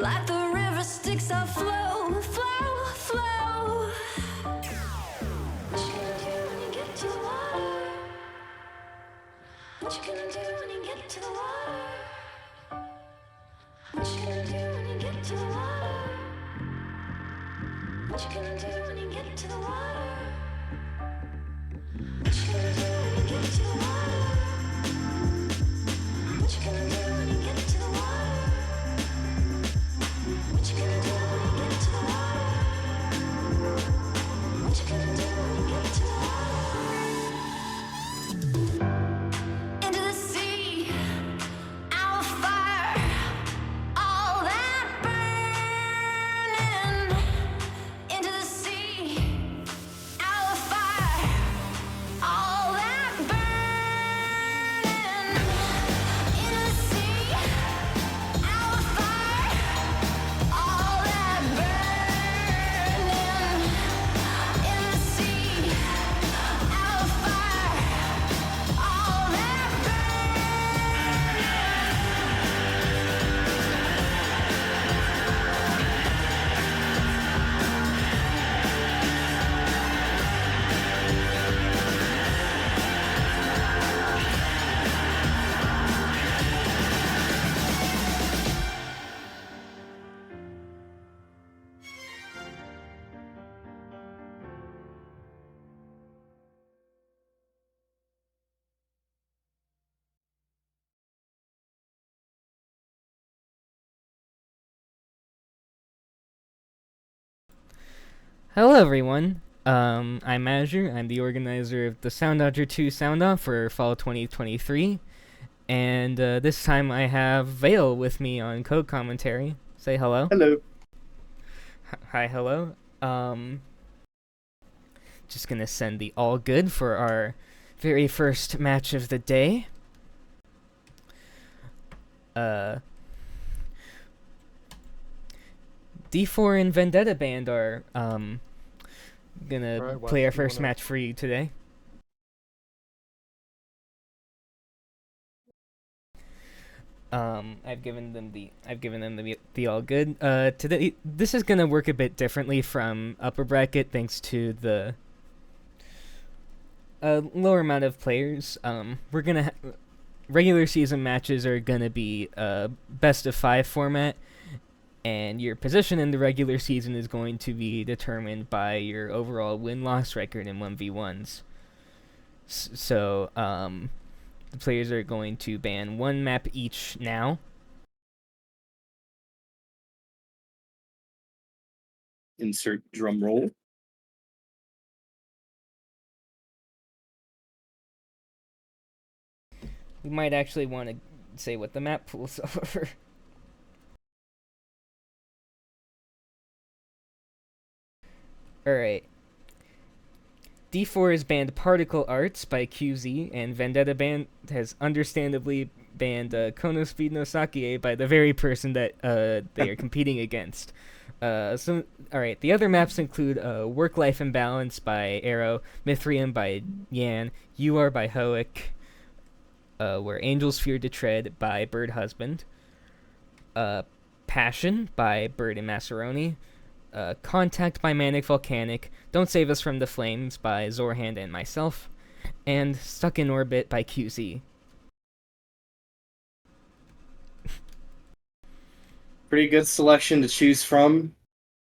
like the river Styx I flow, flow, flow. What you gonna do when you get to the water? What you gonna do when you get to the water? What you gonna do when you get to the water? What you gonna do when you get to the water? What you gonna do when you get to the water? What you gonna do when you get to the water? What you gonna do when you get to the water? What you gonna do when you get to the water? Into the sea, our fire, all that burning. Into the sea, our fire, all that burning. Into the sea, our fire, all that burning. In the sea, our fire, all that Hello everyone, I'm Azure. I'm the organizer of the Soundodger 2 Sound Off for fall 2023, and this time I have Vale with me on code commentary. Say hello. Hello. Hi, hello. Just gonna send the all good for our very first match of the day. D4 and Vendettaband are gonna play our first match for you today. I've given them the all good. Today this is gonna work a bit differently from upper bracket thanks to the lower amount of players. We're gonna regular season matches are gonna be best of 5 format. And your position in the regular season is going to be determined by your overall win-loss record in 1v1s. So, the players are going to ban 1 map each now. Insert drum roll. We might actually want to say what the map pools are. Alright. D4 has banned Particle Arts by QZ, and Vendettaband has understandably banned Kono Speed no Sakie by the very person that they are competing against. Alright, the other maps include Work-Life Imbalance by Arrow, Mithrium by Yan, You Are by Hoek, Where Angels Fear to Tread by Bird Husband, Passion by Bird and Macaroni, Contact by ManicVolcanic, Don't Save Us from the Flames by Zorhand and myself, and Stuck in Orbit by QZ. Pretty good selection to choose from.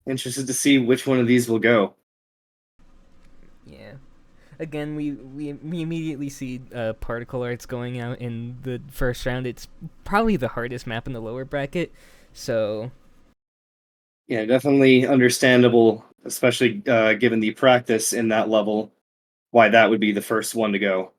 Interested to see which one of these will go. Yeah. Again, we immediately see Particle Arts going out in the first round. It's probably the hardest map in the lower bracket, so... Yeah, definitely understandable, especially given the practice in that level, why that would be the first one to go.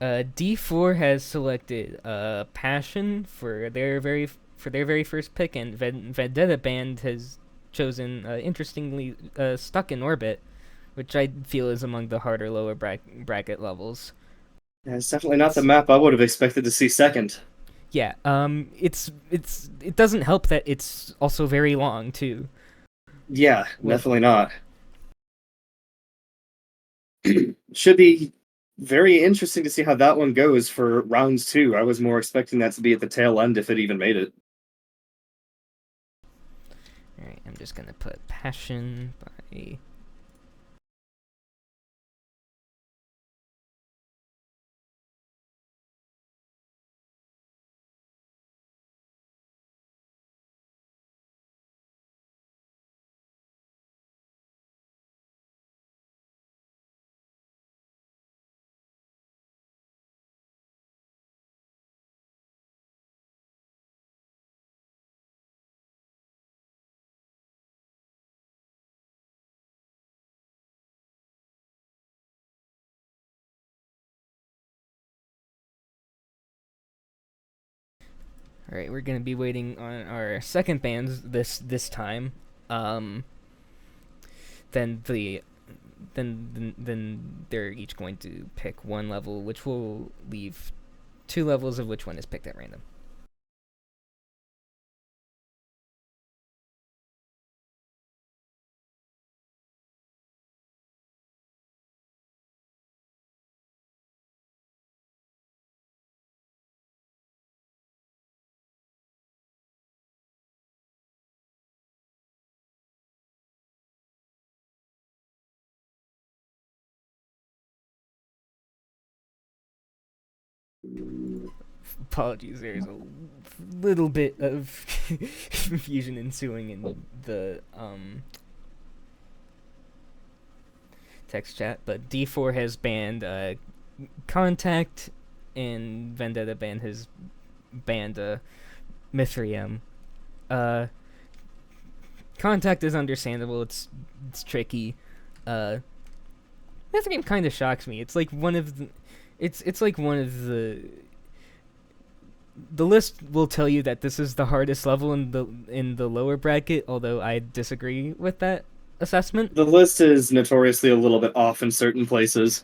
D4 has selected Passion for their very first pick, and Vendettaband has chosen interestingly Stuck in Orbit, which I feel is among the harder lower bracket levels. Yeah, it's definitely not the map I would have expected to see second. Yeah, it doesn't help that it's also very long too. Yeah, Well, definitely not. Should be very interesting to see how that one goes for rounds 2. I was more expecting that to be at the tail end if it even made it. all right, I'm just gonna put passion by. All right, we're gonna be waiting on our second bands this time. Um, then the then they're each going to pick one level, which will leave 2 levels of which one is picked at random. Apologies, there's a little bit of confusion ensuing in the text chat, but D4 has banned Contact, and Vendettaband has banned Mithrium. Uh, Contact is understandable. It's tricky. Mithrium kind of shocks me. It's like one of the, it's like one of the list will tell you that this is the hardest level in the lower bracket, although I disagree with that assessment. The list is notoriously a little bit off in certain places.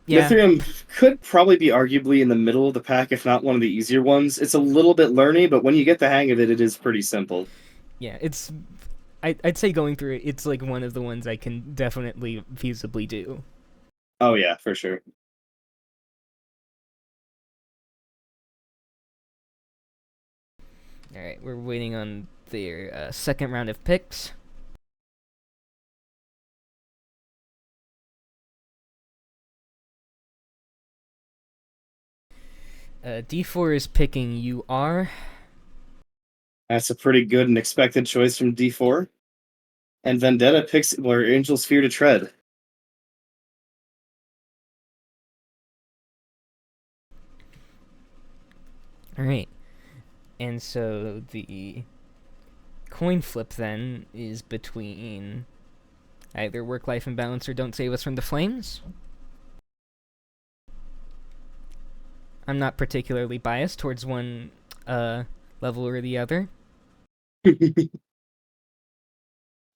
Yeah, Mithrium could probably be arguably in the middle of the pack, if not one of the easier ones. It's a little bit learny, but when you get the hang of it, it is pretty simple. yeah, I'd say going through it, it's like one of the ones I can definitely feasibly do. Oh yeah, for sure. All right, we're waiting on their second round of picks. D4 is picking UR. That's a pretty good and expected choice from D4. And Vendetta picks Where Angels Fear to Tread. All right, and so the coin flip then is between either work-life imbalance or Don't Save Us from the Flames. I'm not particularly biased towards one level or the other.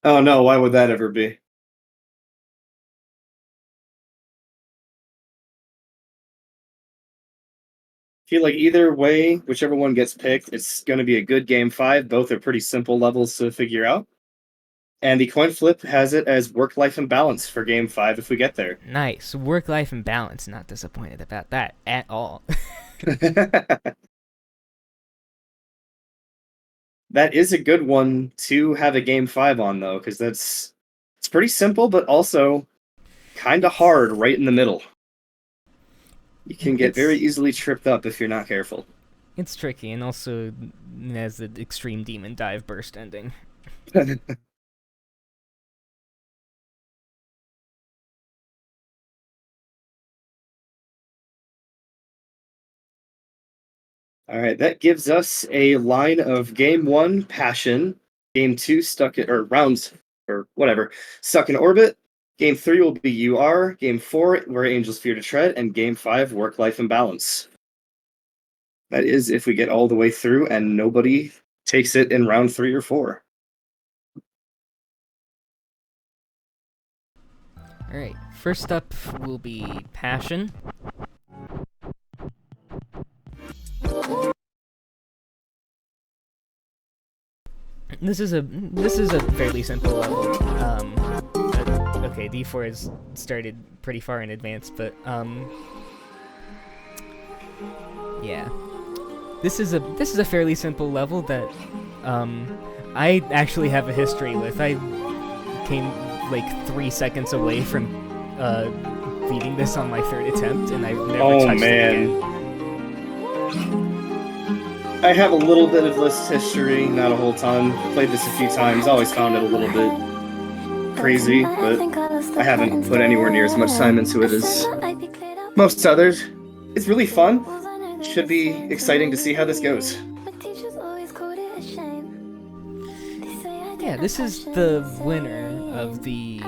Oh no, why would that ever be? Feel like either way, whichever one gets picked, it's going to be a good game 5. Both are pretty simple levels to figure out. And the coin flip has it as work-life imbalance for game 5 if we get there. Nice. Work-life imbalance. Not disappointed about that at all. That is a good one to have a game 5 on, though, because it's pretty simple, but also kind of hard right in the middle. You can get very easily tripped up if you're not careful. It's tricky, and also has the extreme demon dive burst ending. All right, that gives us a line of game 1, Passion, game 2, Stuck in, or rounds, or whatever, Stuck in Orbit. Game 3 will be UR, game 4, Where Angels Fear to Tread, and game 5, Work-Life Imbalance. That is if we get all the way through and nobody takes it in round 3 or 4. Alright, first up will be Passion. This is a fairly simple level. Okay, D4 has started pretty far in advance, but yeah. This is a fairly simple level that I actually have a history with. I came like 3 seconds away from beating this on my 3rd attempt, and I've never touched it again. I have a little bit of this history, not a whole ton. Played this a few times, always found it a little bit crazy, but I haven't put anywhere near as much time into it as most others. It's really fun. Should be exciting to see how this goes. Yeah, this is the winner of the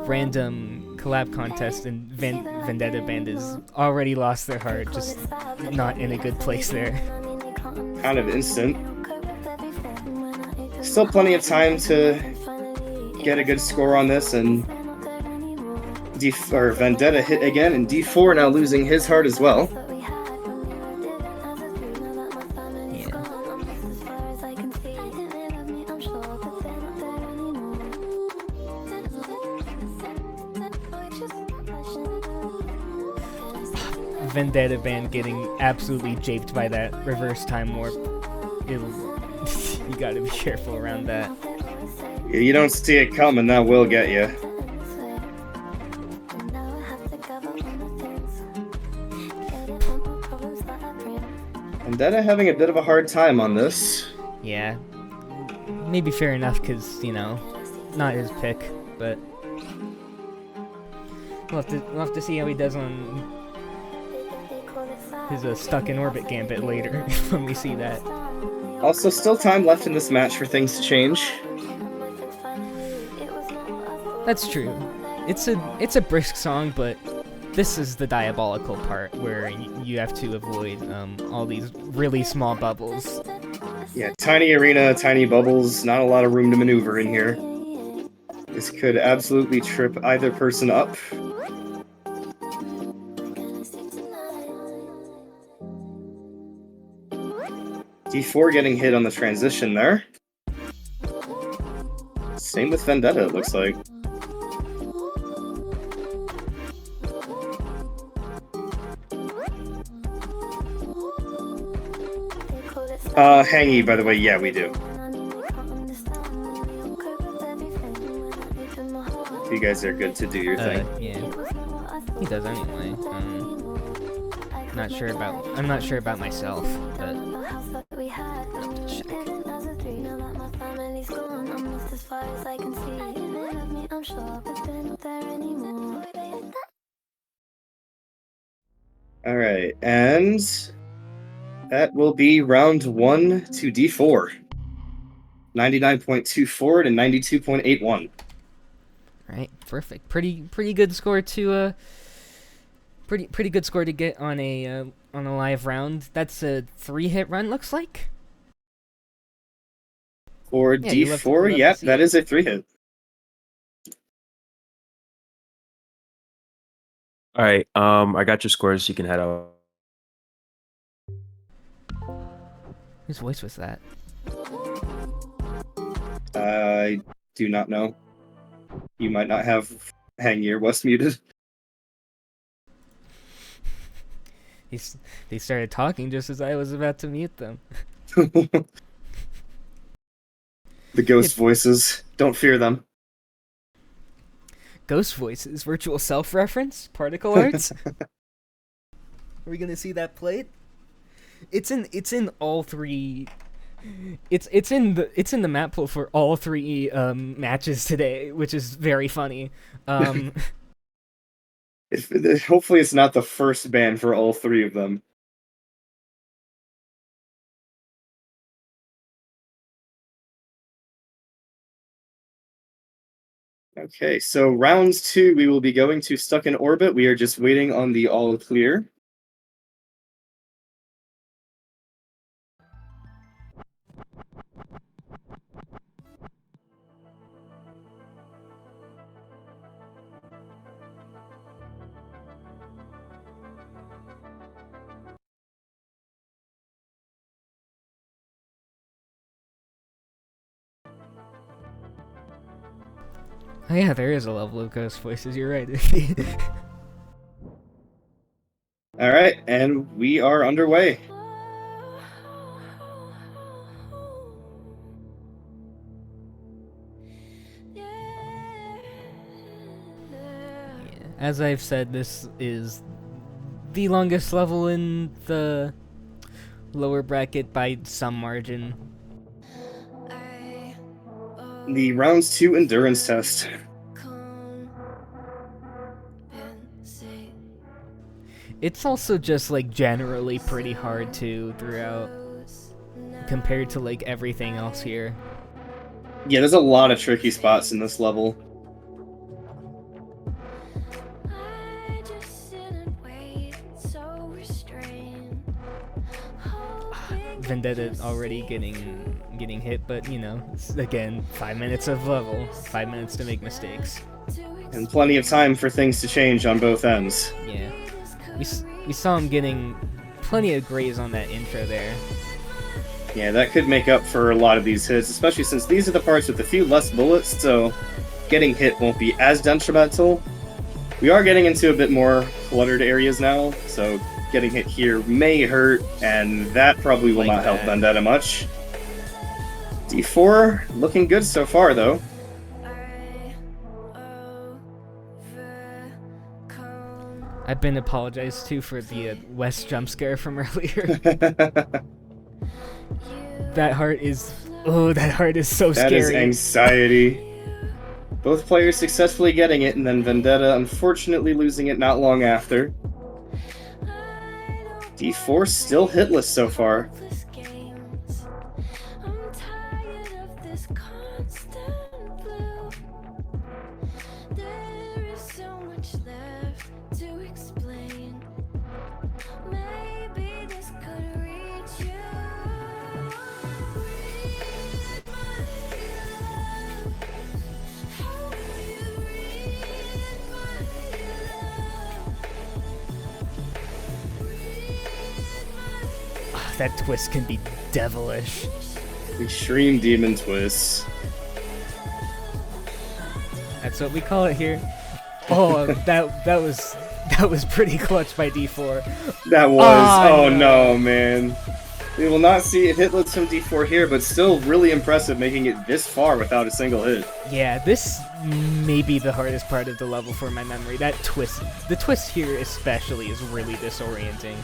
random collab contest, and Vendettaband has already lost their heart, just not in a good place there. Kind of instant. Still plenty of time to get a good score on this, and Vendetta hit again, and D4 now losing his heart as well. Vendettaband getting absolutely japed by that reverse time warp. You gotta be careful around that. Yeah, you don't see it coming, that will get you. Vendetta having a bit of a hard time on this. Yeah. Maybe fair enough, because, you know, not his pick, but we'll have to see how he does on his stuck in orbit gambit later when we see that. Also, still time left in this match for things to change. That's true. It's a brisk song, but this is the diabolical part where you have to avoid all these really small bubbles. Yeah, tiny arena, tiny bubbles, not a lot of room to maneuver in here. This could absolutely trip either person up. D4 getting hit on the transition there. Same with Vendetta, it looks like. Hangy, by the way, yeah, we do. You guys are good to do your thing. Yeah. He does anyway. I'm not sure about myself, but I'll have to check. Alright, and that will be round 1 to D4. 99.24 to 92.81. Right, perfect. Pretty good score to pretty good score to get on a live round. That's a 3-hit run, looks like. For D4, yep, that is a 3-hit. All right, I got your scores. You can head out. Whose voice was that? I do not know. You might not have Hang Your West muted. They started talking just as I was about to mute them. The ghost voices. Don't fear them. Ghost voices, virtual self-reference, particle arts. Are we gonna see that played? It's in all three. It's in the map pool for all 3 matches today, which is very funny. Hopefully it's not the first ban for all 3 of them. Okay, so rounds 2, we will be going to Stuck in Orbit. We are just waiting on the all clear. Oh yeah, there is a level of ghost voices. You're right. All right, and we are underway. As I've said, this is the longest level in the lower bracket by some margin. The rounds 2 endurance test. It's also just like generally pretty hard too throughout compared to like everything else here. Yeah, there's a lot of tricky spots in this level. Vendetta already getting hit, but you know, it's, again, 5 minutes of level, 5 minutes to make mistakes. And plenty of time for things to change on both ends. Yeah. We saw him getting plenty of graze on that intro there. Yeah, that could make up for a lot of these hits, especially since these are the parts with a few less bullets, so getting hit won't be as detrimental. We are getting into a bit more cluttered areas now, so getting hit here may hurt, and that probably will not help Vendetta much. D4 looking good so far, though. I've been apologized to for the West jump scare from earlier. That heart is so That scary. is anxiety. Both players successfully getting it, and then Vendetta unfortunately losing it not long after. D4 still hitless so far. That twist can be devilish. Extreme Demon Twist. That's what we call it here. Oh, that was pretty clutch by D4. That was. Oh, Oh no. no, man. We will not see a hitless from D4 here, but still really impressive making it this far without a single hit. Yeah, this may be the hardest part of the level for my memory. That twist, the twist here especially, is really disorienting.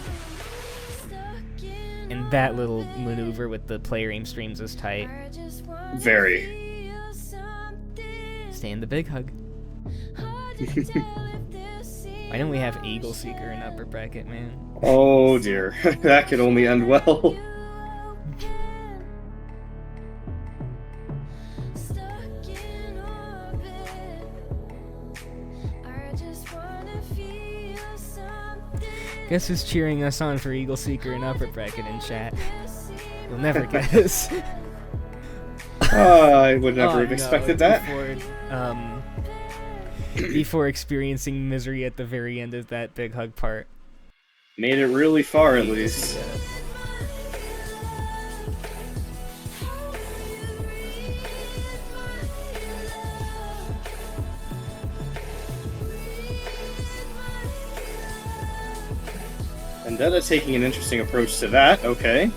And that little maneuver with the player aim streams is tight. Very. Stay in the big hug. Why don't we have Eagle Seeker in upper bracket, man? Oh dear, that could only end well. Guess who's cheering us on for Eagle Seeker in upper bracket in chat? You'll never guess. I would never have expected that. Before experiencing misery at the very end of that big hug part. Made it really far, at least. Vendetta taking an interesting approach to that. Okay.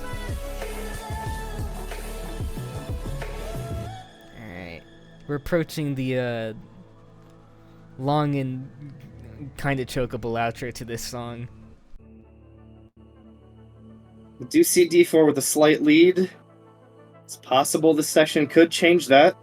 Alright. We're approaching the long and kind of chokeable outro to this song. We do see D4 with a slight lead. It's possible this section could change that.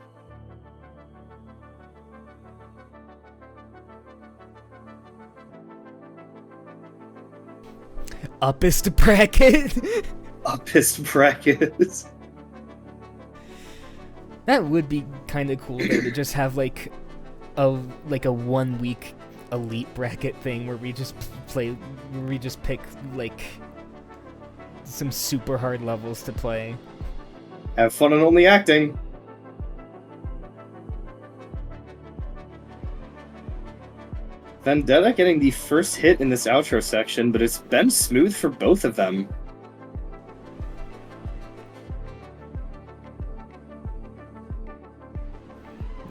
Uppest bracket? Uppest brackets. That would be kind of cool though, to just have like a 1 week elite bracket thing where we just pick like some super hard levels to play. Have fun and only acting. Vendetta getting the first hit in this outro section, but it's been smooth for both of them.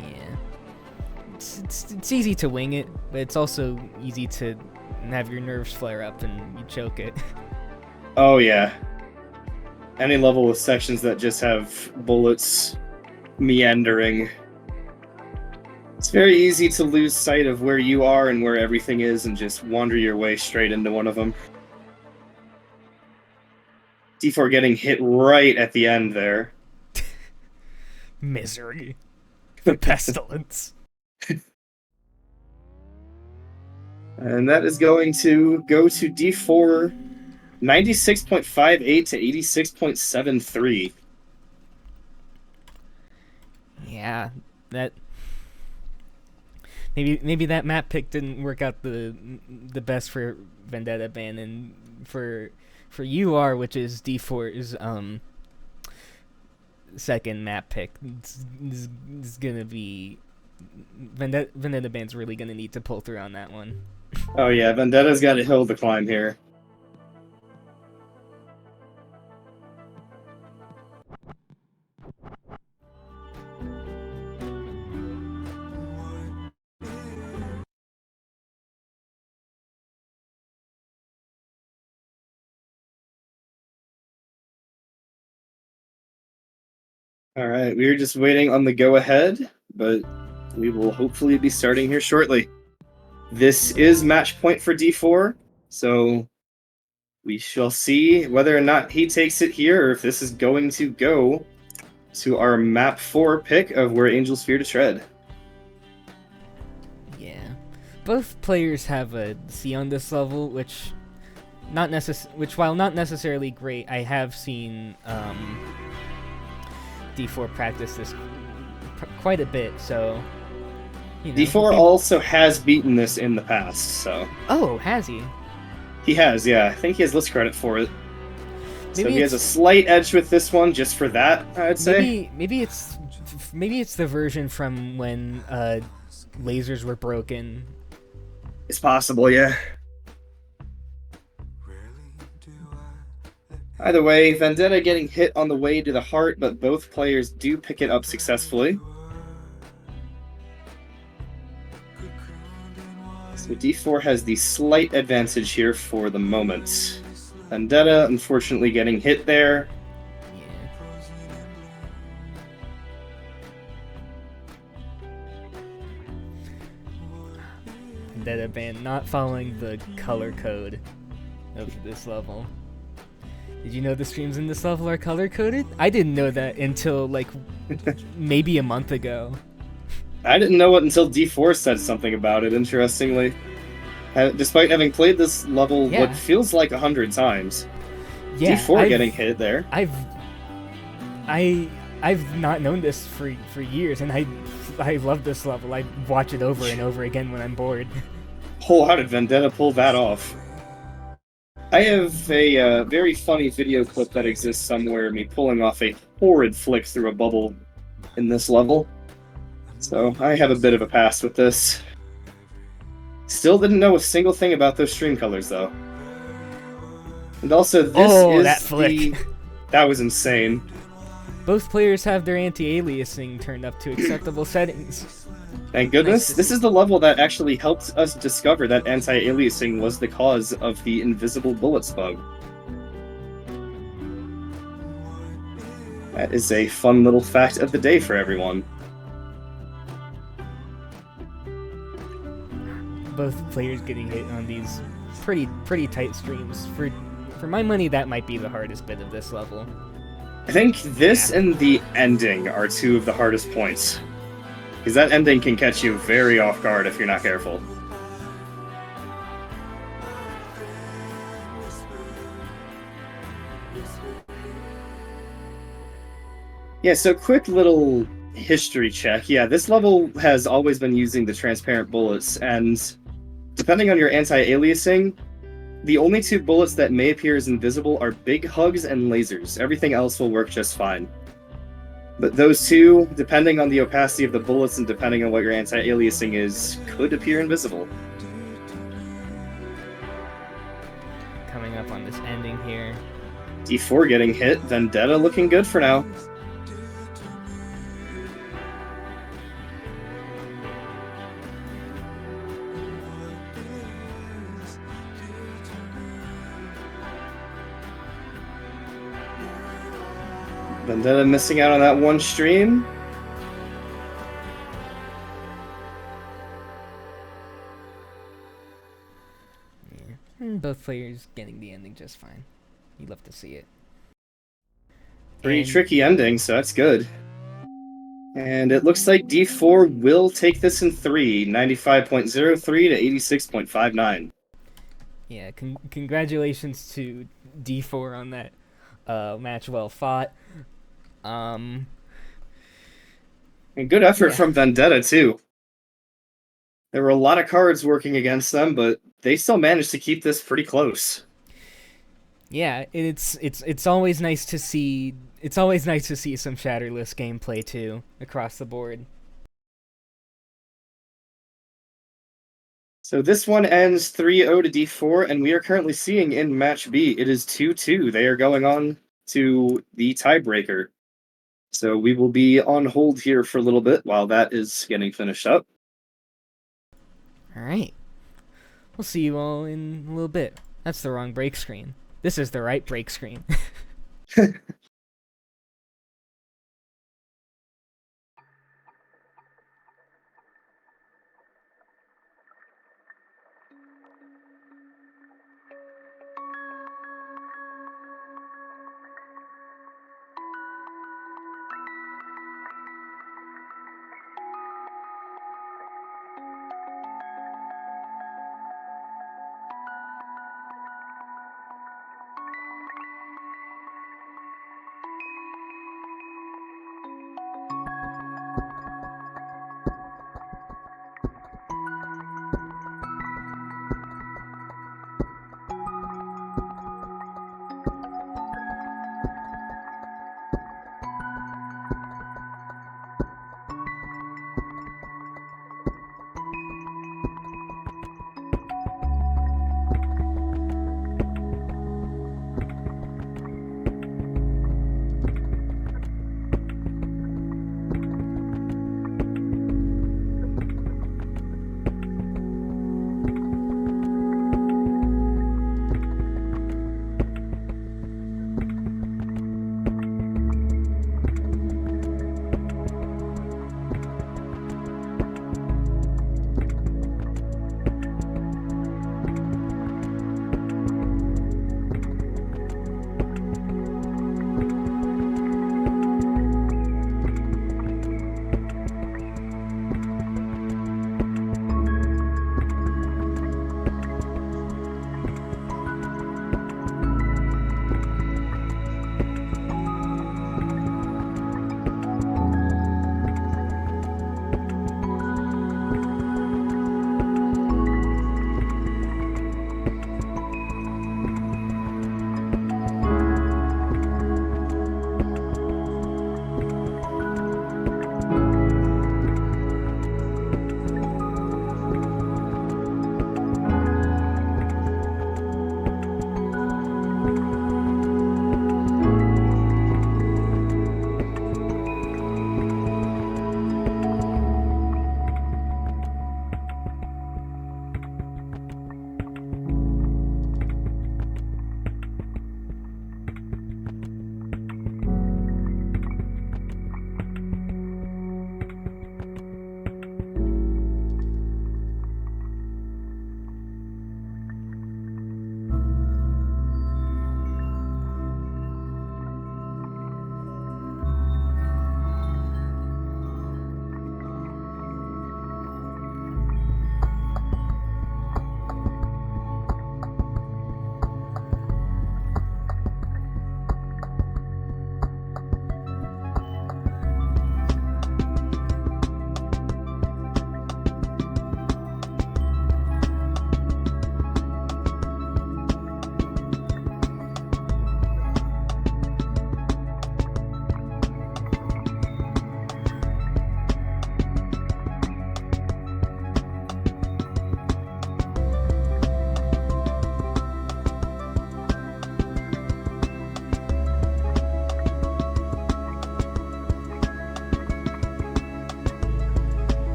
Yeah. it's easy to wing it, but it's also easy to have your nerves flare up and you choke it. Oh yeah. Any level with sections that just have bullets meandering. It's very easy to lose sight of where you are and where everything is and just wander your way straight into one of them. D4 getting hit right at the end there. Misery. The pestilence. And that is going to go to D4 96.58 to 86.73. Yeah, that maybe that map pick didn't work out the best for Vendettaband, and for UR, which is D4's second map pick. It's gonna be Vendettaband's really gonna need to pull through on that one. Oh yeah, Vendetta's got a hill to climb here. Alright, we are just waiting on the go-ahead, but we will hopefully be starting here shortly. This is match point for D4, so we shall see whether or not he takes it here, or if this is going to go to our map 4 pick of Where Angels Fear to Tread. Yeah, both players have a C on this level, which while not necessarily great, I have seen D4 practice this quite a bit, so you know. D4 also has beaten this in the past, so. Oh, has he? He has, yeah. I think he has list credit for it. So Maybe he has a slight edge with this one, just for that, I'd say. Maybe it's the version from when lasers were broken. It's possible, yeah. Either way, Vendetta getting hit on the way to the heart, but both players do pick it up successfully. So D4 has the slight advantage here for the moment. Vendetta, unfortunately, getting hit there. Vendettaband not following the color code of this level. Did you know the streams in this level are color-coded? I didn't know that until, like, maybe a month ago. I didn't know it until D4 said something about it, interestingly. Despite having played this level what feels like 100 times. Yeah, D4 getting hit there. I've not known this for years, and I love this level. I watch it over and over again when I'm bored. Oh, how did Vendetta pull that off? I have a very funny video clip that exists somewhere, me pulling off a horrid flick through a bubble in this level. So I have a bit of a past with this. Still didn't know a single thing about those stream colors, though. And also, this is that flick. That was insane. Both players have their anti-aliasing turned up to acceptable settings. Thank goodness. This is the level that actually helped us discover that anti-aliasing was the cause of the invisible bullets bug. That is a fun little fact of the day for everyone. Both players getting hit on these pretty tight streams. For my money, that might be the hardest bit of this level. I think this and the ending are two of the hardest points. Because that ending can catch you very off guard if you're not careful. Yeah, so quick little history check. Yeah, this level has always been using the transparent bullets, and depending on your anti-aliasing, the only two bullets that may appear as invisible are big hugs and lasers. Everything else will work just fine. But those two, depending on the opacity of the bullets and depending on what your anti-aliasing is, could appear invisible. Coming up on this ending here. D4 getting hit, Vendetta looking good for now. Vendetta missing out on that one stream. Yeah. And both players getting the ending just fine. You love to see it. Pretty And- tricky ending, so that's good. And it looks like D4 will take this in 3, 95.03 to 86.59. Yeah, congratulations to D4 on that match. Well fought. And good effort from Vendetta, too. There were a lot of cards working against them, but they still managed to keep this pretty close. Yeah, it's always nice to see. It's always nice to see some Shatterless gameplay too across the board. So this one ends 3-0 to D4, and we are currently seeing in match B, it is 2-2. They are going on to the tiebreaker. So we will be on hold here for a little bit while that is getting finished up. All right, we'll see you all in a little bit. That's the wrong break screen. This is the right break screen.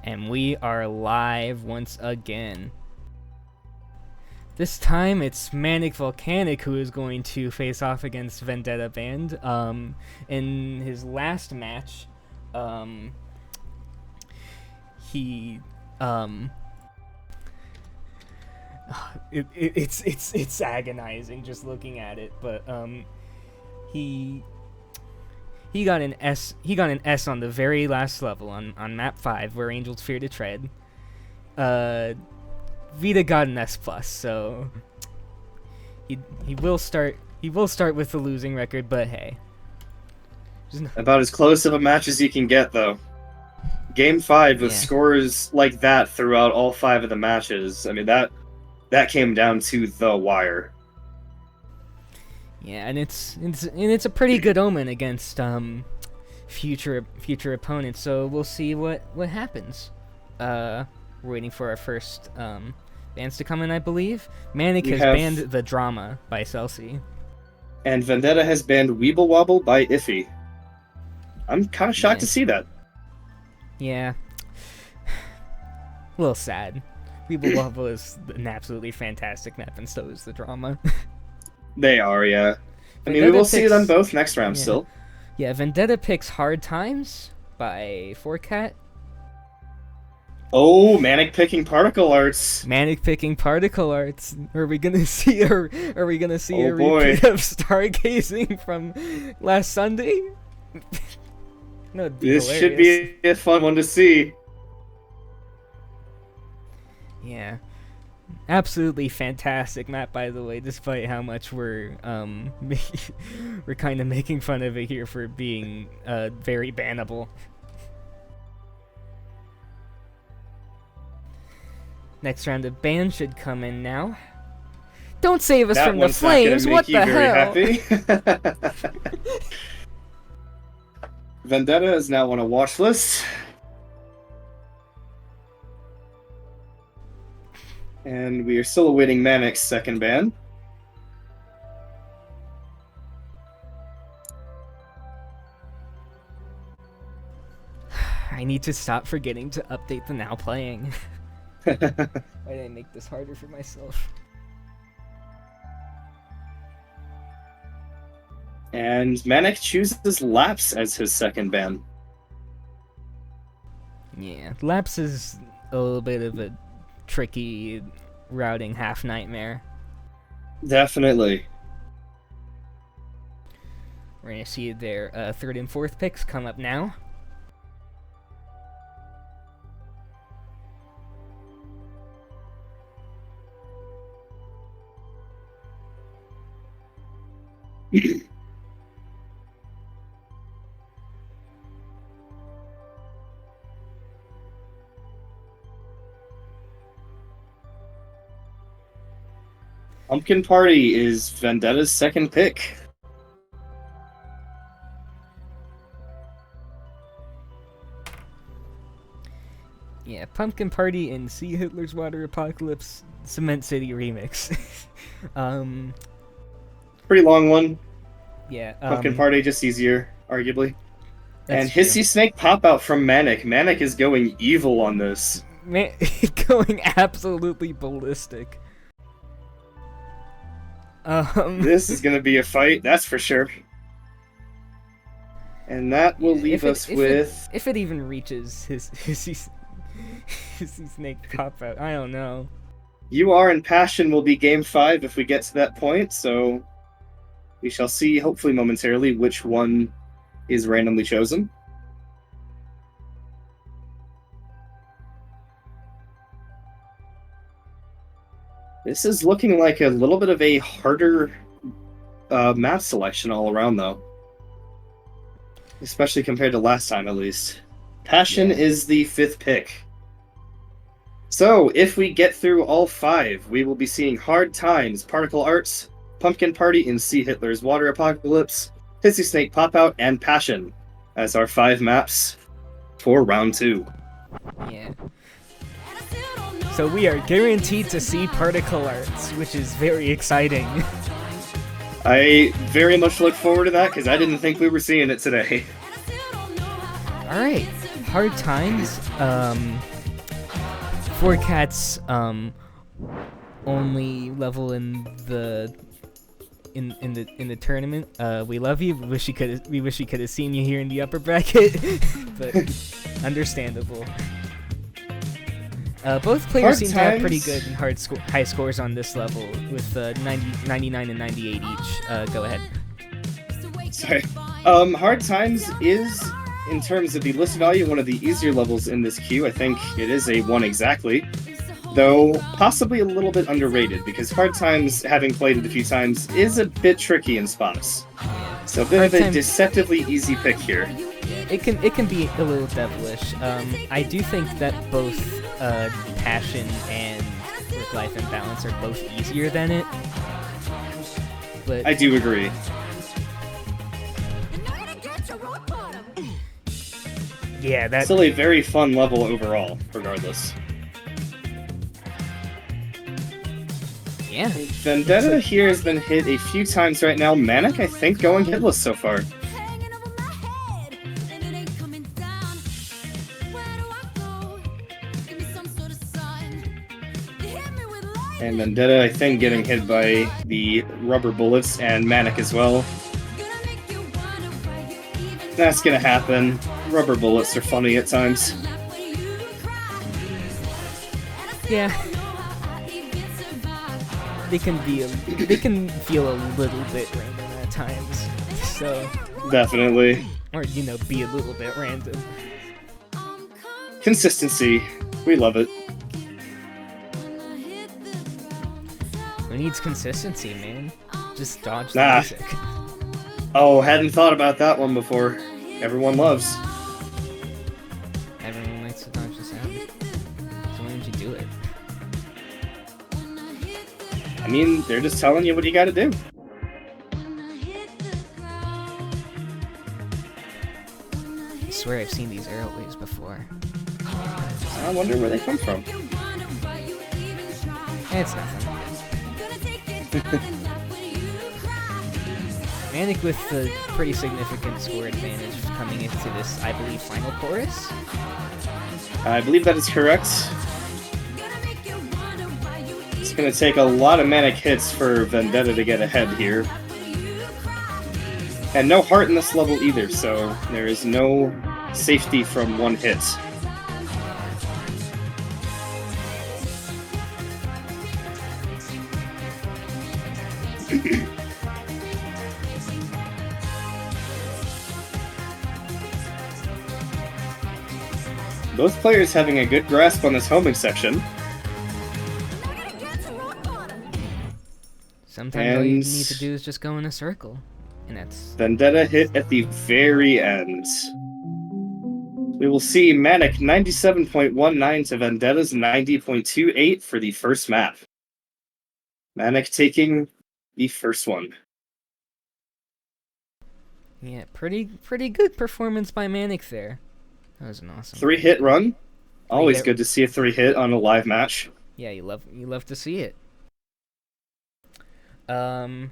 And we are live once again. This time it's ManicVolcanic who is going to face off against Vendettaband. In his last match, it's agonizing just looking at it, but he got an S. He got an S on the very last level on map 5, where Angels Fear to Tread. Vitta got an S plus, so he will start with the losing record. But hey, about as close of a match as you can get, though. Game 5 with scores like that throughout all 5 of the matches. I mean, that came down to the wire. Yeah, and it's a pretty good omen against future opponents. So we'll see what happens. We're waiting for our first bands to come in, I believe. Manic has banned The Drama by Celsi. And Vendetta has banned Weeble Wobble by Iffy. I'm kind of shocked to see that. Yeah. A little sad. Weeble Wobble is an absolutely fantastic map, and so is The Drama. They are, yeah. I mean, Vendetta we will see them both next round still. Yeah, Vendetta picks Hard Times by 4Cat. Oh, Manic picking Particle Arts. Manic picking Particle Arts. Are we gonna see a repeat of Stargazing from last Sunday? No, this should be a fun one to see. Yeah. Absolutely fantastic map, by the way, despite how much we're we're kind of making fun of it here for being very bannable. Next round of ban should come in now. Don't save us that from the flames! What the hell? Vendetta is now on a watch list. And we are still awaiting Manic's second ban. I need to stop forgetting to update the now playing. Why did I make this harder for myself? And Manic chooses Lapse as his second ban. Yeah, Lapse is a little bit of a tricky routing half nightmare. Definitely. We're gonna see their 3rd and 4th picks come up now. Pumpkin Party is Vendetta's second pick. Yeah, Pumpkin Party and See Hitler's Water Apocalypse Cement City remix. Pretty long one. Yeah. Pumpkin Party just easier, arguably. And true. Hissy Snake Pop Out from Manic. Manic is going evil on this. Man, going absolutely ballistic. This is going to be a fight, that's for sure. And that will leave us with... If it even reaches his Snake Pop Out, I don't know. You Are and Passion will be Game 5 if we get to that point, so we shall see, hopefully momentarily, which one is randomly chosen. This is looking like a little bit of a harder map selection all around, though. Especially compared to last time, at least. Passion is the 5th pick. So, if we get through all 5, we will be seeing Hard Times, Particle Arts, Pumpkin Party, and See Hitler's Water Apocalypse, Hissy Snake Pop Out, and Passion as our 5 maps for round 2. Yeah. So we are guaranteed to see Particle Arts, which is very exciting. I very much look forward to that, because I didn't think we were seeing it today. Alright, Hard Times, Four Cats only level in the tournament. We love you. We wish we could have seen you here in the upper bracket, but understandable. Both players seem to have pretty good and high scores on this level with 99 and 98 each. Go ahead. Sorry. Hard Times is, in terms of the list value, one of the easier levels in this queue. I think it is a 1 exactly, though possibly a little bit underrated, because Hard Times, having played it a few times, is a bit tricky in spots. So a bit of a deceptively easy pick here. It can be a little devilish. I do think that both Passion and Work-Life Imbalance are both easier than it. But I do agree. Yeah, that's still a very fun level overall, regardless. Yeah. Vendetta here has been hit a few times right now. Manic, I think, going hitless so far. And Vendetta, I think, getting hit by the rubber bullets, and Manic as well. That's gonna happen. Rubber bullets are funny at times. Yeah. They can feel a little bit random at times. So Definitely. or be a little bit random. Consistency. We love it. Who needs consistency, man? Just dodge the music. Oh, hadn't thought about that one before. Everyone loves. Everyone likes to dodge the sound. So why don't you do it? I mean, they're just telling you what you gotta do. I swear I've seen these arrow waves before. I wonder where they come from. It's nothing. Manic with the pretty significant score advantage coming into this, I believe, final chorus? I believe that is correct. It's going to take a lot of Manic hits for Vendetta to get ahead here. And no heart in this level either, so there is no safety from one hit. Both players having a good grasp on this homing section. Sometimes all you need to do is just go in a circle. And that's... Vendetta hit at the very end. We will see Manic 97.19 to Vendetta's 90.28 for the first map. Manic taking the first one. Yeah, pretty good performance by Manic there. That was an awesome 3-hit run. Always good to see a 3-hit on a live match. Yeah, you love to see it. Our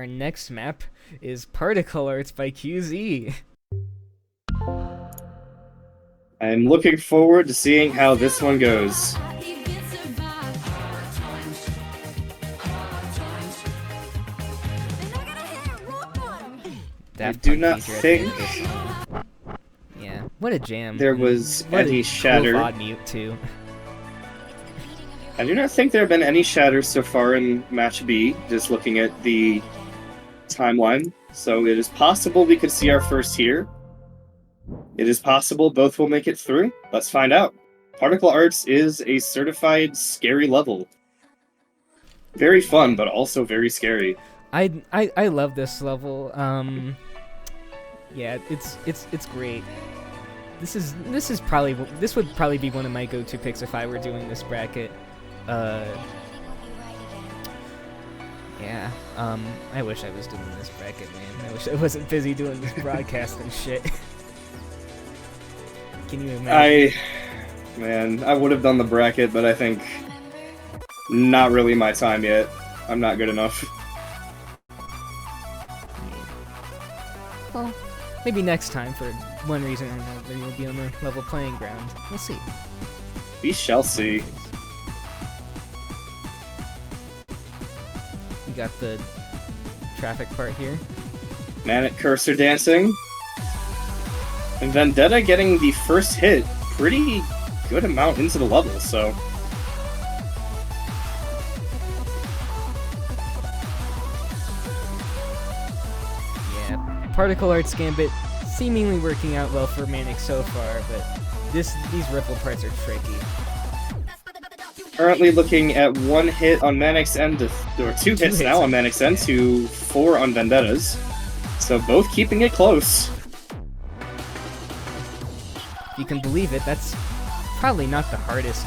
next map is Particle Arts by QZ. I'm looking forward to seeing how this one goes. I do not think yeah, what a jam. there was any shatter. Cool VOD mute too. I do not think there have been any shatters so far in Match B, just looking at the timeline. So it is possible we could see our first here. It is possible both will make it through. Let's find out. Particle Arts is a certified scary level. Very fun, but also very scary. I love this level. Yeah, it's great. This would probably be one of my go-to picks if I were doing this bracket. Yeah. I wish I was doing this bracket, man. I wish I wasn't busy doing this broadcast and shit. Can you imagine? I would have done the bracket, but I think not really my time yet. I'm not good enough. Well, maybe next time for one reason or another you'll be on the level playing ground. We'll see. We shall see. We got the traffic part here. Manic cursor dancing. And Vendetta getting the first hit pretty good amount into the level, so... Yeah, Particle Arts Gambit seemingly working out well for Manic so far, but these ripple parts are tricky. Currently looking at 1 hit on Manic's end, or 2 hits now on Manic's end to 4 on Vendetta's. So both keeping it close. If you can believe it, that's probably not the hardest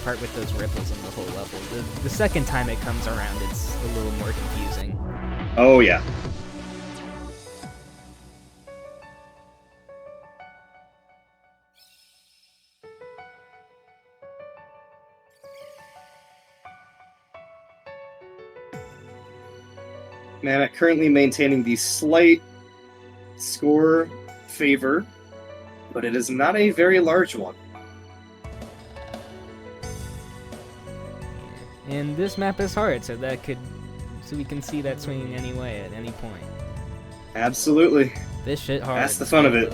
part with those ripples in the whole level. The second time it comes around, it's a little more confusing. Oh yeah. Manic currently maintaining the slight score favor, but it is not a very large one. And this map is hard, so we can see that swinging any way at any point. Absolutely. This shit hard. That's the fun of it.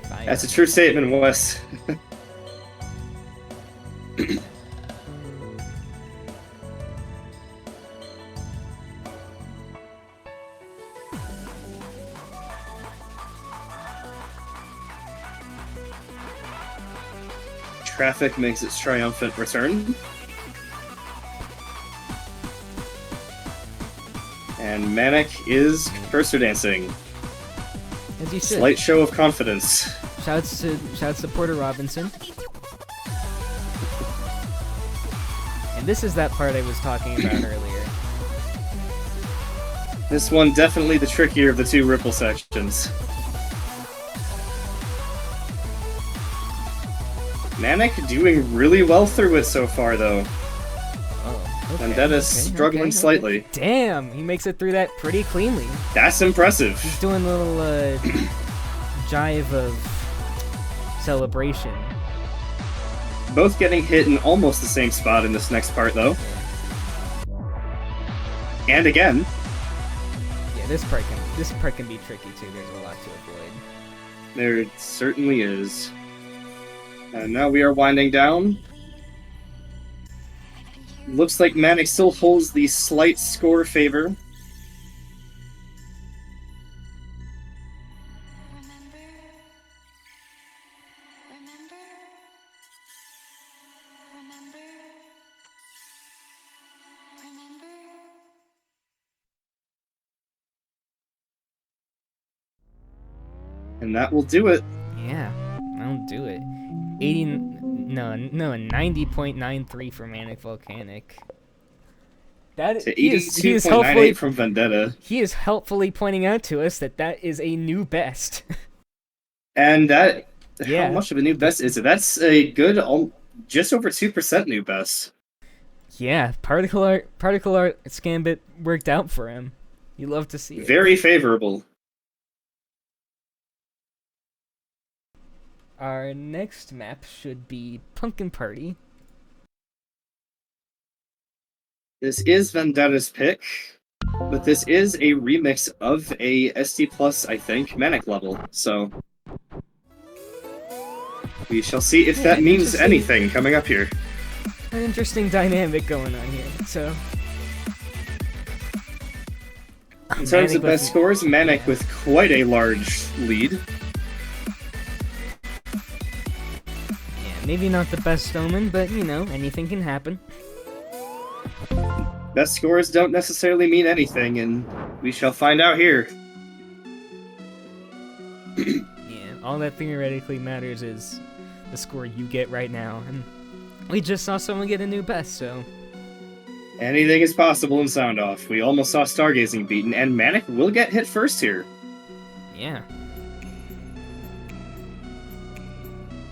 Fire. That's a true statement, Wes. Traffic makes its triumphant return. And Manic is cursor dancing. As you should. Slight show of confidence. Shouts to Porter Robinson. And this is that part I was talking about earlier. This one definitely the trickier of the 2 ripple sections. Manic doing really well through it so far, though. Oh, okay. Vendetta's struggling slightly. Damn, he makes it through that pretty cleanly. That's impressive. He's doing a little jive of celebration. Both getting hit in almost the same spot in this next part, though. And again. Yeah, this part can be tricky too. There's a lot to avoid. There certainly is. And now we are winding down. Looks like Manic still holds the slight score favor. And that will do it. Yeah, that'll do it. 90.93 for ManicVolcanic. That To he is 82.98 from Vendetta. He is helpfully pointing out to us that is a new best. And that, yeah. How much of a new best is it? That's a good, just over 2% new best. Yeah, Particle Art Gambit worked out for him. You love to see it. Very favorable. Our next map should be Pumpkin Party. This is Vendetta's pick, but this is a remix of a SD Plus, I think, Manic level, so we shall see if that means anything coming up here. An interesting dynamic going on here, so... In terms of best scores, Manic with quite a large lead. Maybe not the best omen, but, you know, anything can happen. Best scores don't necessarily mean anything, and we shall find out here. Yeah, all that theoretically matters is the score you get right now, and we just saw someone get a new best, so... Anything is possible in Sound Off. We almost saw Stargazing beaten, and Manic will get hit first here. Yeah.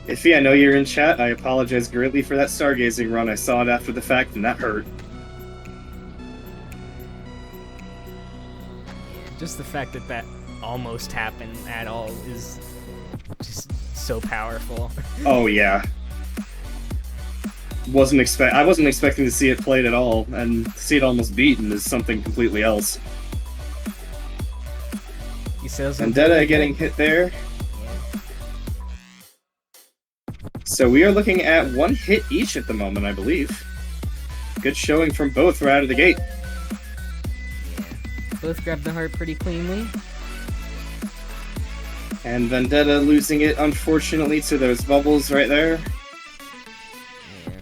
Iffy, I know you're in chat. I apologize greatly for that Stargazing run. I saw it after the fact, and that hurt. Just the fact that almost happened at all is just so powerful. Oh, yeah. I wasn't expecting to see it played at all, and to see it almost beaten is something completely else. Vendetta getting hit there. So we are looking at 1 hit each at the moment, I believe. Good showing from both right out of the gate. Yeah. Both grabbed the heart pretty cleanly. And Vendetta losing it, unfortunately, to those bubbles right there. Yeah.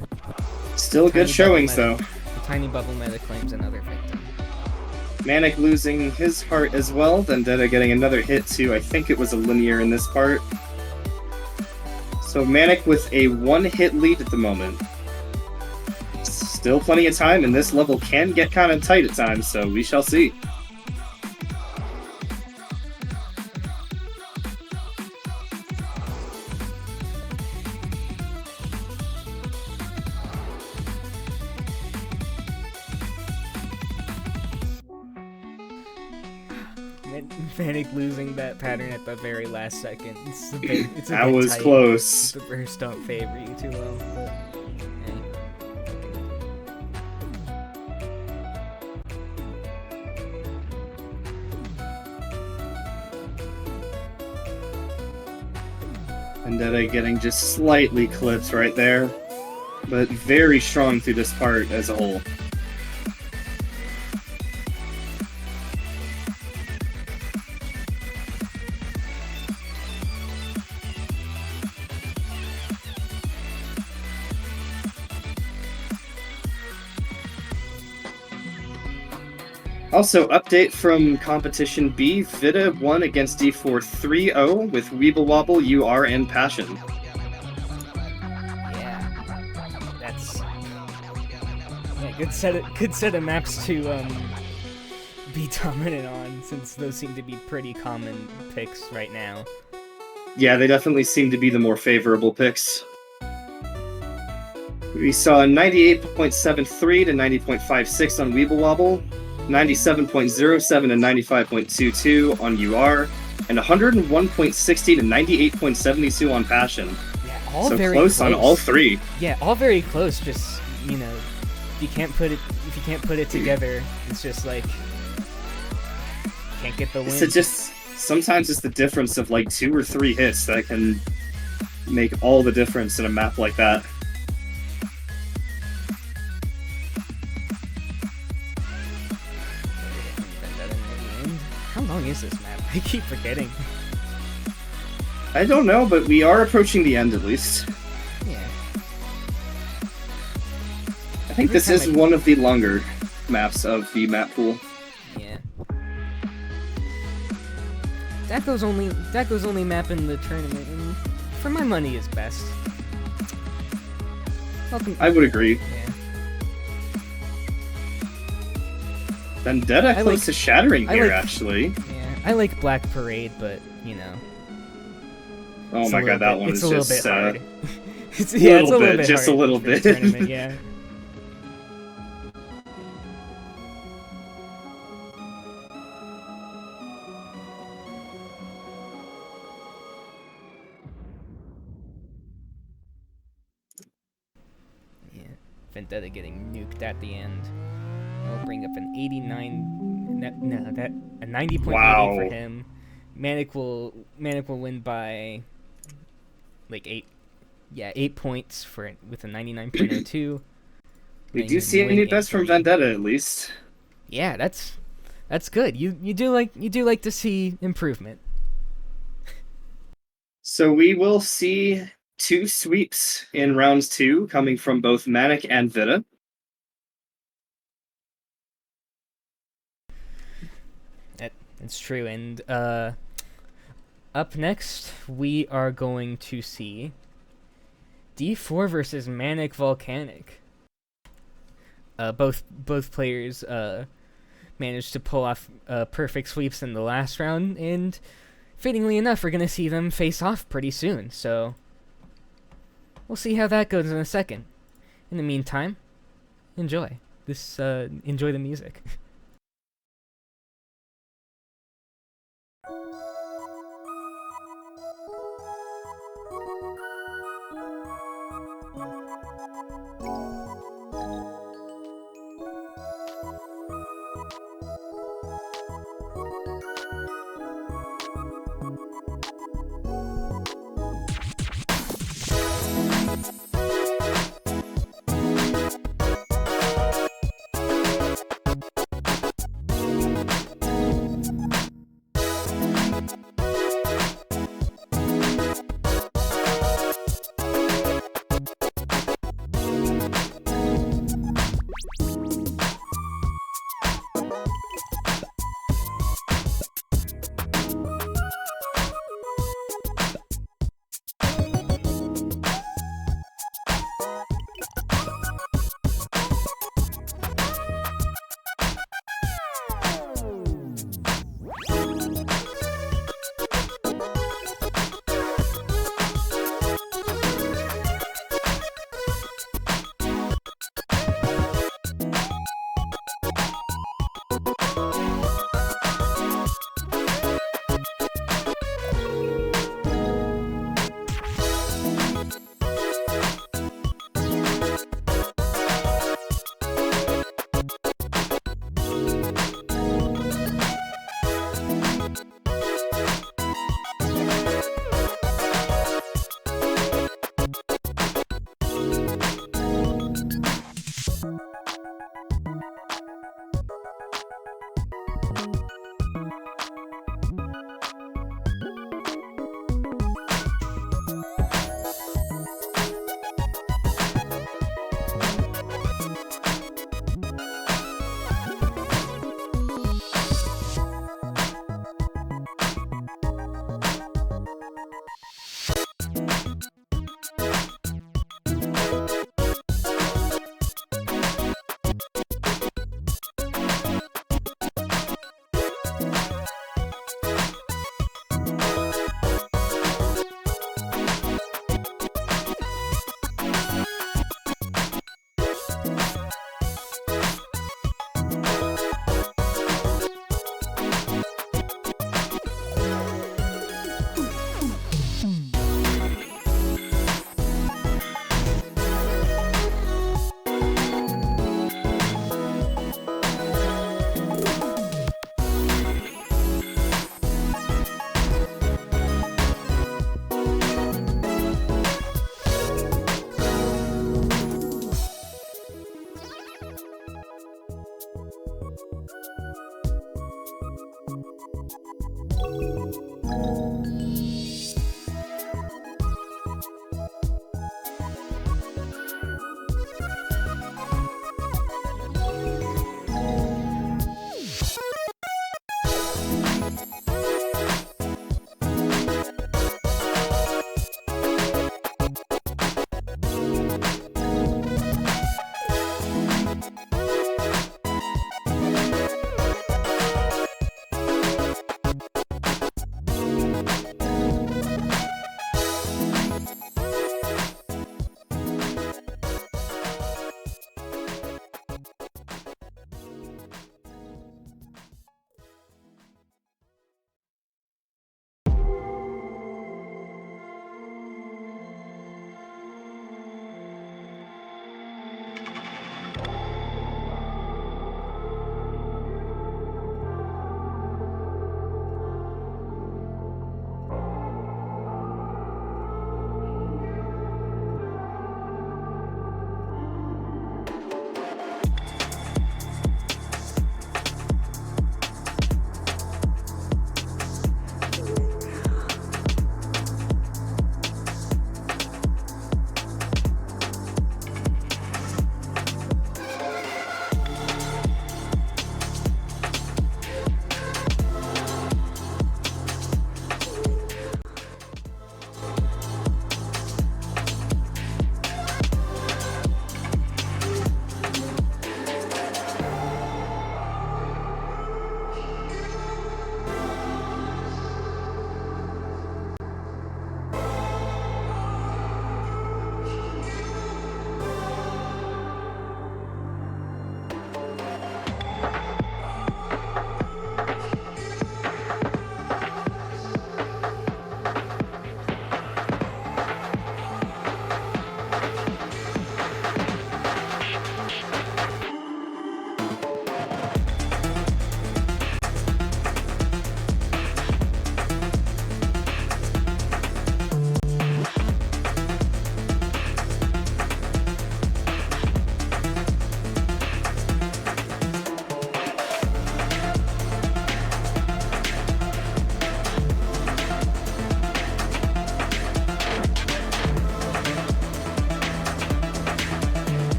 Still good showings, though. The tiny bubble meta claims another victim. Manic losing his heart as well. Vendetta getting another hit, too. I think it was a linear in this part. So Manic with a 1-hit lead at the moment. Still plenty of time, and this level can get kind of tight at times, so we shall see. Manic losing that pattern at the very last second. It's a bit that was tight. close. The bursts don't favor you too well, but Vendetta getting just slightly clipped right there, but very strong through this part as a whole. Also, update from Competition B, Vitta won against D4 3-0 with Weeble Wobble, UR, and Passion. yeah, that's good set of maps to be dominant on, since those seem to be pretty common picks right now. Yeah, they definitely seem to be the more favorable picks. We saw 98.73 to 90.56 on Weeble Wobble, 97.07 and 95.22 on UR, and 101.60 to 98.72 on Passion. Yeah, all so very close on all three. Yeah, all very close. Just, you know, if you can't put it together, it's just like can't get the win. So just sometimes it's the difference of like 2 or 3 hits that can make all the difference in a map like that. How long is this map? I keep forgetting. I don't know, but we are approaching the end at least. Yeah. I think this is one of the longer maps of the map pool. Yeah. That goes only map in the tournament, and for my money is best. I would agree. Yeah. Vendetta close to shattering here, actually. Yeah, I like Black Parade, but, you know. Oh my god, that one is just... It's a little bit hard. It's a little bit, just a little bit. Tournament, yeah. Yeah, Vendetta getting nuked at the end. I'll bring up an 90-point wow. rating for him. Manic will win by like 8 points with a 99.02. We do see a new best from Vendetta at least. Yeah, that's good. You do like to see improvement. So we will see 2 sweeps in rounds 2 coming from both Manic and Vitta. It's true, and up next we are going to see D4 versus ManicVolcanic. Both players managed to pull off perfect sweeps in the last round, and fittingly enough, we're gonna see them face off pretty soon. So we'll see how that goes in a second. In the meantime, enjoy the music.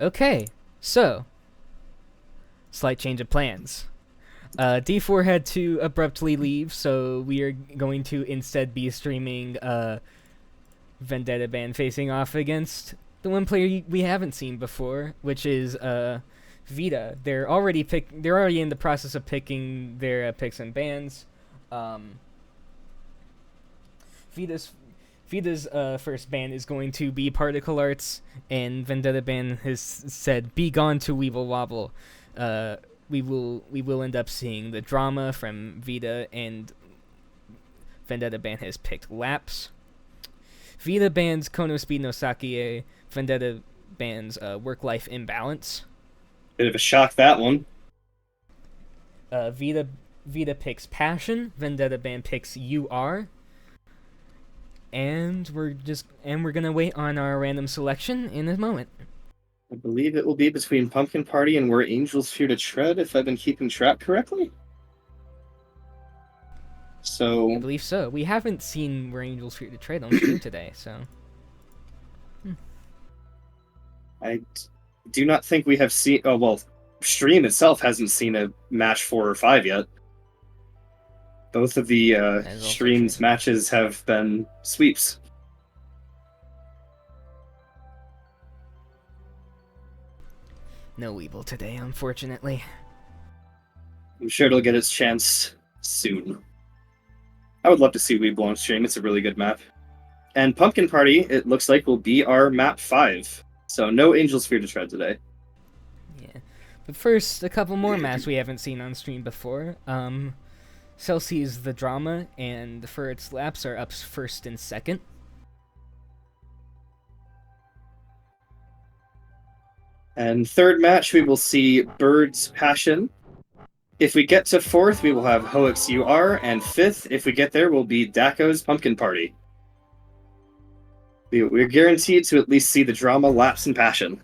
Okay, so slight change of plans. D4 had to abruptly leave, so we are going to instead be streaming Vendettaband facing off against the one player we haven't seen before, which is Vitta. They're already in the process of picking their picks and bans. Vitta's first ban is going to be Particle Arts, and Vendettaband has said, "Be gone to Weeble Wobble." We will end up seeing the drama from Vitta, and Vendettaband has picked Lapse. Vitta bans Kono Speed no Sakie. Vendetta bans Work-Life Imbalance. Bit of a shock, that one. Vitta picks Passion. Vendettaband picks UR. And we're gonna wait on our random selection in a moment. I believe it will be between Pumpkin Party and Where Angels Fear to Tread, if I've been keeping track correctly. So I believe so. We haven't seen Where Angels Fear to Tread on stream today, so. do not think we have seen. Oh well, Stream itself hasn't seen a match 4 or 5 yet. Both of the is also Stream's true. matches have been sweeps. No Weeble today, unfortunately. I'm sure it'll get its chance soon. I would love to see Weeble on stream. It's a really good map. And Pumpkin Party, it looks like, will be our map 5. So no Angel Sphere to tread today. Yeah. But first, a couple more maps we haven't seen on stream before. Celsius the Drama and For Its Laps are up first and second. And third match, we will see Bird's Passion. If we get to fourth, we will have Hoek's UR, and fifth, if we get there, will be Daco's Pumpkin Party. We're guaranteed to at least see the Drama, Laps, and Passion.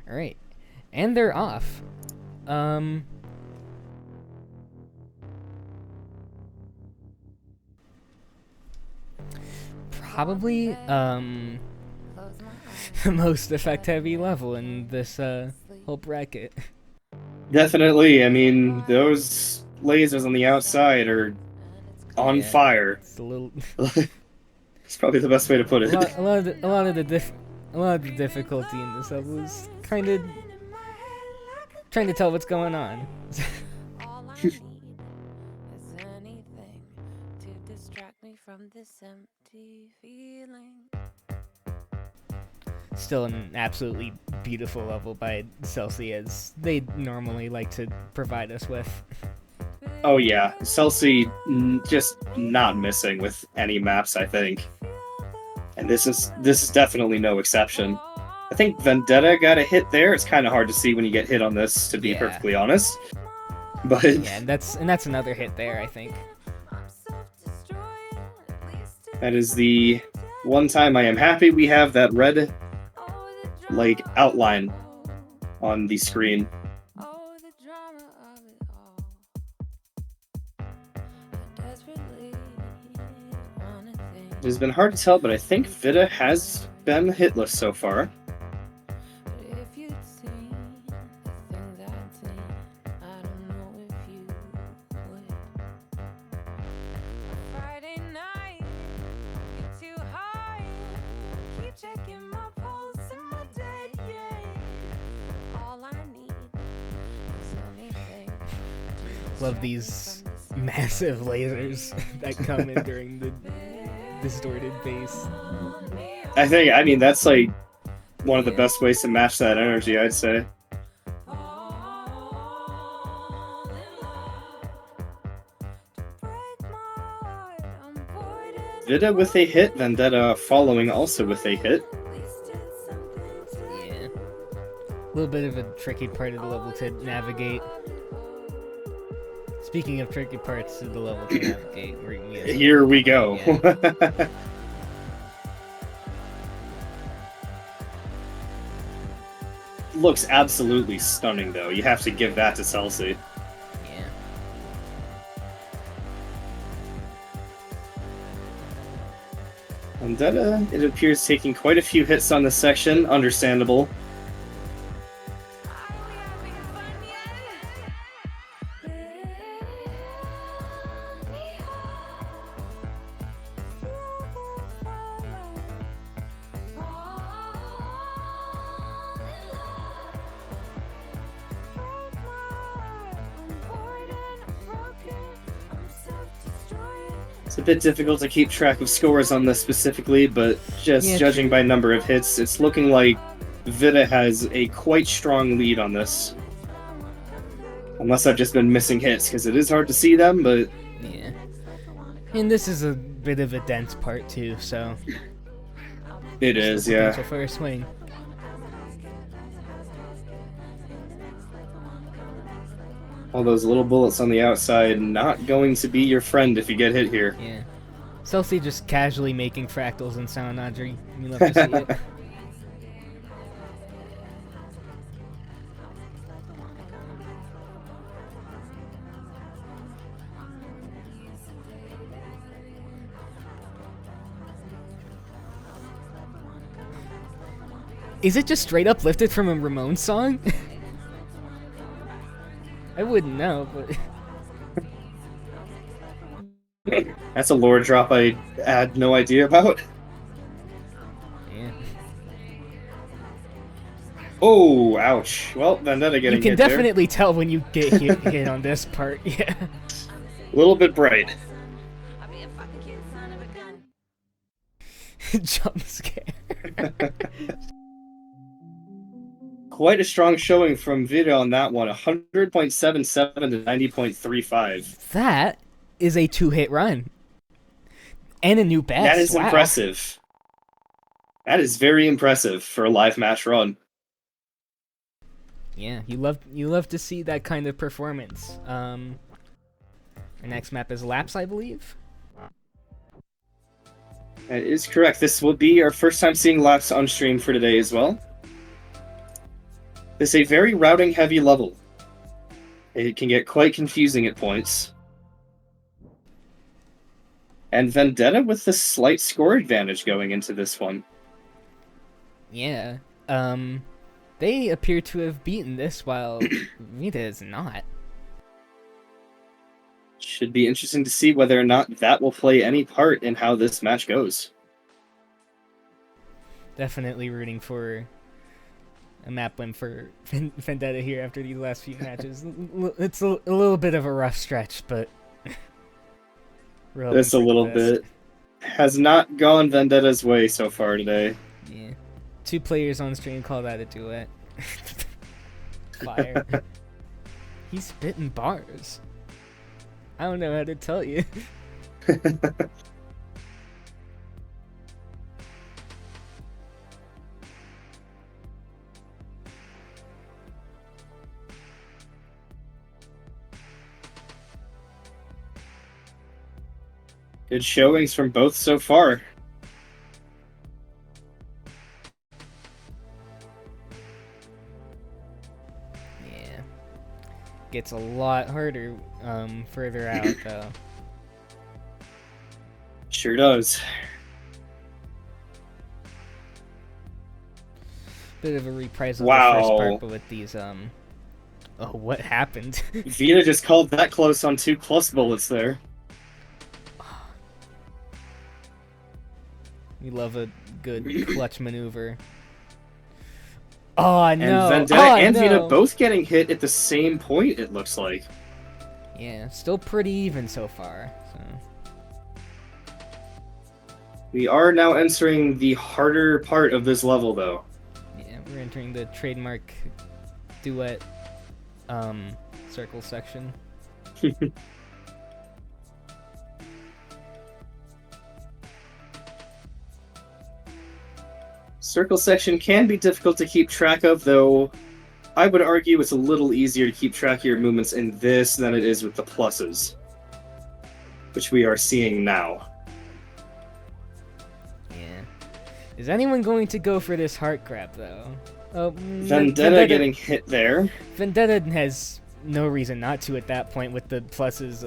Alright. And they're off. Probably, the most effect-heavy level in this, whole bracket. Definitely, I mean, those lasers on the outside are on Yeah. fire. It's a little... It's probably the best way to put it. a lot of the difficulty in this level is kind of trying to tell what's going on. All I need is anything to distract me from this empty feeling. Still an absolutely beautiful level by Celsius, as they normally like to provide us with. Oh yeah, Celsi just not missing with any maps, I think. And this is definitely no exception. I think Vendetta got a hit there. It's kind of hard to see when you get hit on this, to be Yeah. perfectly honest. But Yeah, and that's another hit there, I think. that is the one time I am happy we have that red like outline on the screen. Oh, the drama of it all. I desperately want a thing. It has been hard to tell, but I think Vitta has been hitless so far. But if you'd seen the things I'd seen, I don't know if you would. Friday night, get too high, keep checking my pulse and my day, yeah. All I need is anything. Love these massive lasers that come in during the distorted bass. I mean, that's like one of the best ways to match that energy, I'd say. Vitta with a hit, Vendetta following also with a hit. Yeah. A little bit of a tricky part of the level to navigate. Speaking of tricky parts of the level to navigate, Here we go. Yeah. Looks absolutely stunning, though. You have to give that to Celsi. Yeah. Vendetta, it appears, taking quite a few hits on this section. Understandable. It's a bit difficult to keep track of scores on this specifically, but just Yeah, judging true. by number of hits, it's looking like Vitta has a quite strong lead on this. Unless I've just been missing hits, because it is hard to see them, but Yeah. And this is a bit of a dense part too, so it is, yeah. potential for a swing. All those little bullets on the outside, not going to be your friend if you get hit here. Yeah. Celsi just casually making fractals in Soundodger. You love to see it. Is it just straight up lifted from a Ramones song? I wouldn't know, but... That's a lore drop I had no idea about. Yeah. Oh, ouch. Well, Vendetta getting You can hit there. definitely tell when you get hit on this part, yeah. A little bit bright. Jump scare. Quite a strong showing from Vitta on that one. 100.77 to 90.35. That is a 2-hit run. And a new best. That is wow. impressive. That is very impressive for a live match run. Yeah, you love to see that kind of performance. Our next map is Laps, I believe. That is correct. This will be our first time seeing Laps on stream for today as well. This is a very routing-heavy level. It can get quite confusing at points. And Vendetta with the slight score advantage going into this one. Yeah. They appear to have beaten this while Vitta is not. Should be interesting to see whether or not that will play any part in how this match goes. Definitely rooting for a map win for Vendetta here after these last few matches. It's a little bit of a rough stretch, but... Just a little bit. Has not gone Vendetta's way so far today. Yeah. 2 players on stream call that a duet. Fire. He's spitting bars. I don't know how to tell you. Good showings from both so far. Yeah. Gets a lot harder further out, though. Sure does. Bit of a reprise of Wow. the first part, but with these, Oh, what happened? Vitta just called that close on 2 plus bullets there. We love a good clutch maneuver. Oh, no! And Vendetta and no. Vitta both getting hit at the same point, it looks like. Yeah, still pretty even so far. So. We are now entering the harder part of this level, though. Yeah, we're entering the trademark duet circle section. Circle section can be difficult to keep track of, though I would argue it's a little easier to keep track of your movements in this than it is with the pluses, which we are seeing now. Yeah. Is anyone going to go for this heart grab, though? Oh, Vendetta getting hit there. Vendetta has no reason not to at that point with the pluses.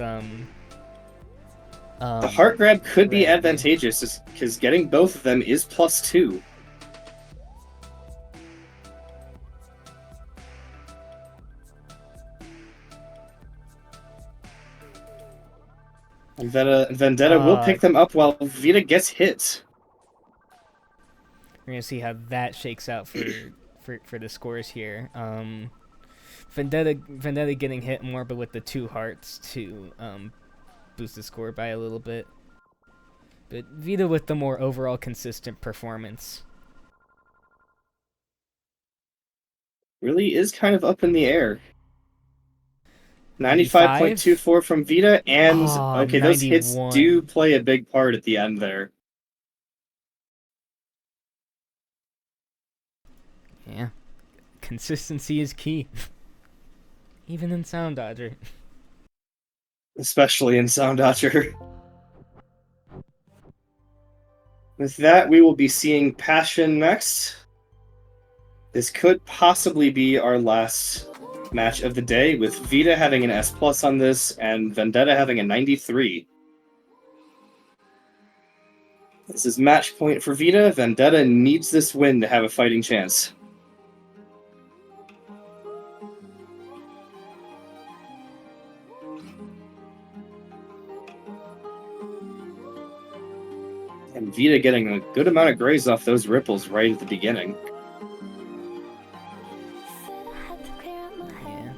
The heart grab could be red. advantageous, because getting both of them is +2. And Vendetta will pick them up while Vitta gets hit. We're gonna see how that shakes out for the scores here. Vendetta getting hit more, but with the 2 hearts to boost the score by a little bit. But Vitta with the more overall consistent performance. Really is kind of up in the air. 95.24 from Vitta, and okay, those hits 91. do play a big part at the end there. Yeah. Consistency is key. Even in Soundodger. Especially in Soundodger. With that, we will be seeing Passion next. This could possibly be our last match of the day, with Vitta having an S+ on this, and Vendetta having a 93. This is match point for Vitta. Vendetta needs this win to have a fighting chance. And Vitta getting a good amount of grays off those ripples right at the beginning. Yeah.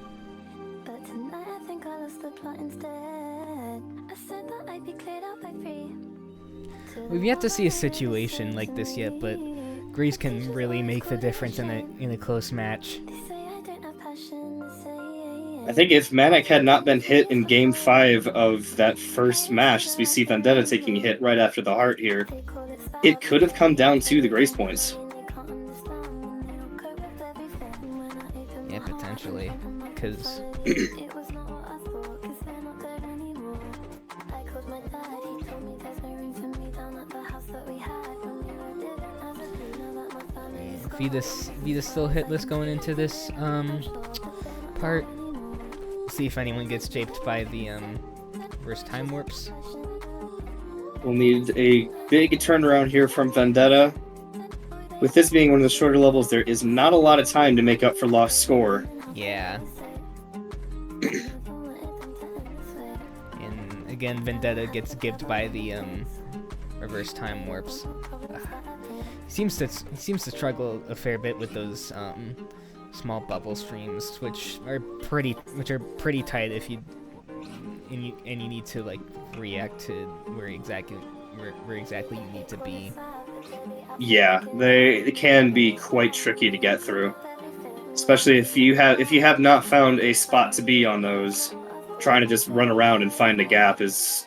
We've yet to see a situation like this yet, but grays can really make the difference in a close match. I think if Manic had not been hit in Game 5 of that first match, as we see Vendetta taking a hit right after the heart here, it could have come down to the grace points. Yeah, potentially, because Vitta's still hitless going into this part. See if anyone gets japed by the reverse time warps. We'll need a big turnaround here from Vendetta. With this being one of the shorter levels, there is not a lot of time to make up for lost score. Yeah. And again, Vendetta gets gibbed by the reverse time warps. He seems to struggle a fair bit with those small bubble streams, which are pretty tight if you need to like react to where exactly you need to be. Yeah, they can be quite tricky to get through, especially if you have not found a spot to be on those. Trying to just run around and find a gap is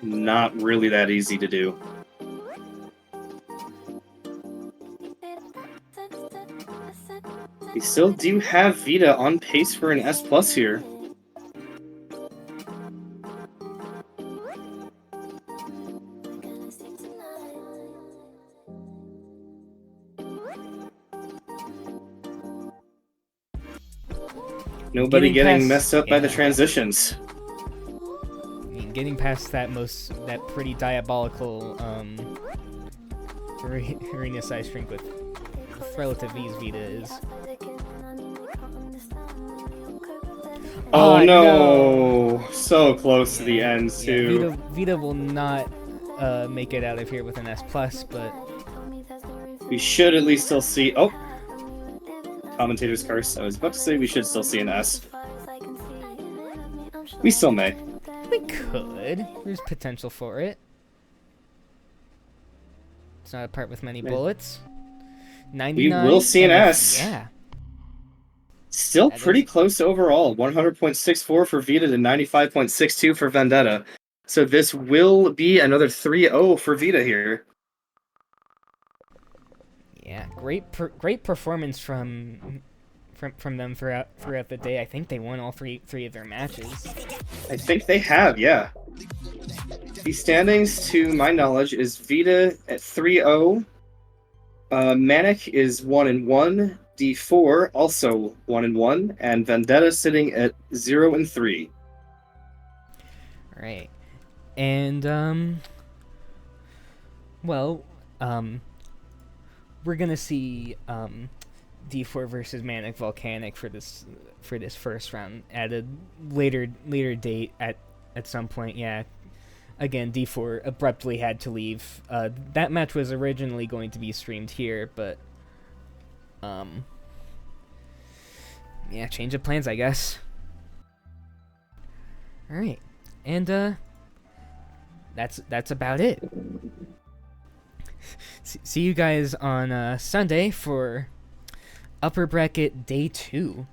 not really that easy to do. We still do have Vitta on pace for an S+ here. Nobody getting messed up by the transitions. I mean, getting past that pretty diabolical arena size shrink with relative ease Vitta is. Oh no! So close to the end too. Yeah, Vitta will not make it out of here with an S+, but we should at least still see. Oh, Commentator's curse. I was about to say we should still see an S. We still may. We could. There's potential for it. It's not a part with many bullets. 99. We will see an S. Yeah. Still pretty close overall. 100.64 for Vitta to 95.62 for Vendetta. So this will be another 3-0 for Vitta here. Yeah, great performance from them throughout the day. I think they won all three of their matches. I think they have, yeah. The standings, to my knowledge, is Vitta at 3-0. Manic is 1-1. D4 also 1-1, and Vendetta sitting at 0-3. Right, and we're gonna see D4 versus ManicVolcanic for this first round at a later date at some point. Yeah, again, D4 abruptly had to leave. That match was originally going to be streamed here, but yeah, change of plans, I guess. All right, and that's about it. See you guys on Sunday for Upper Bracket Day 2.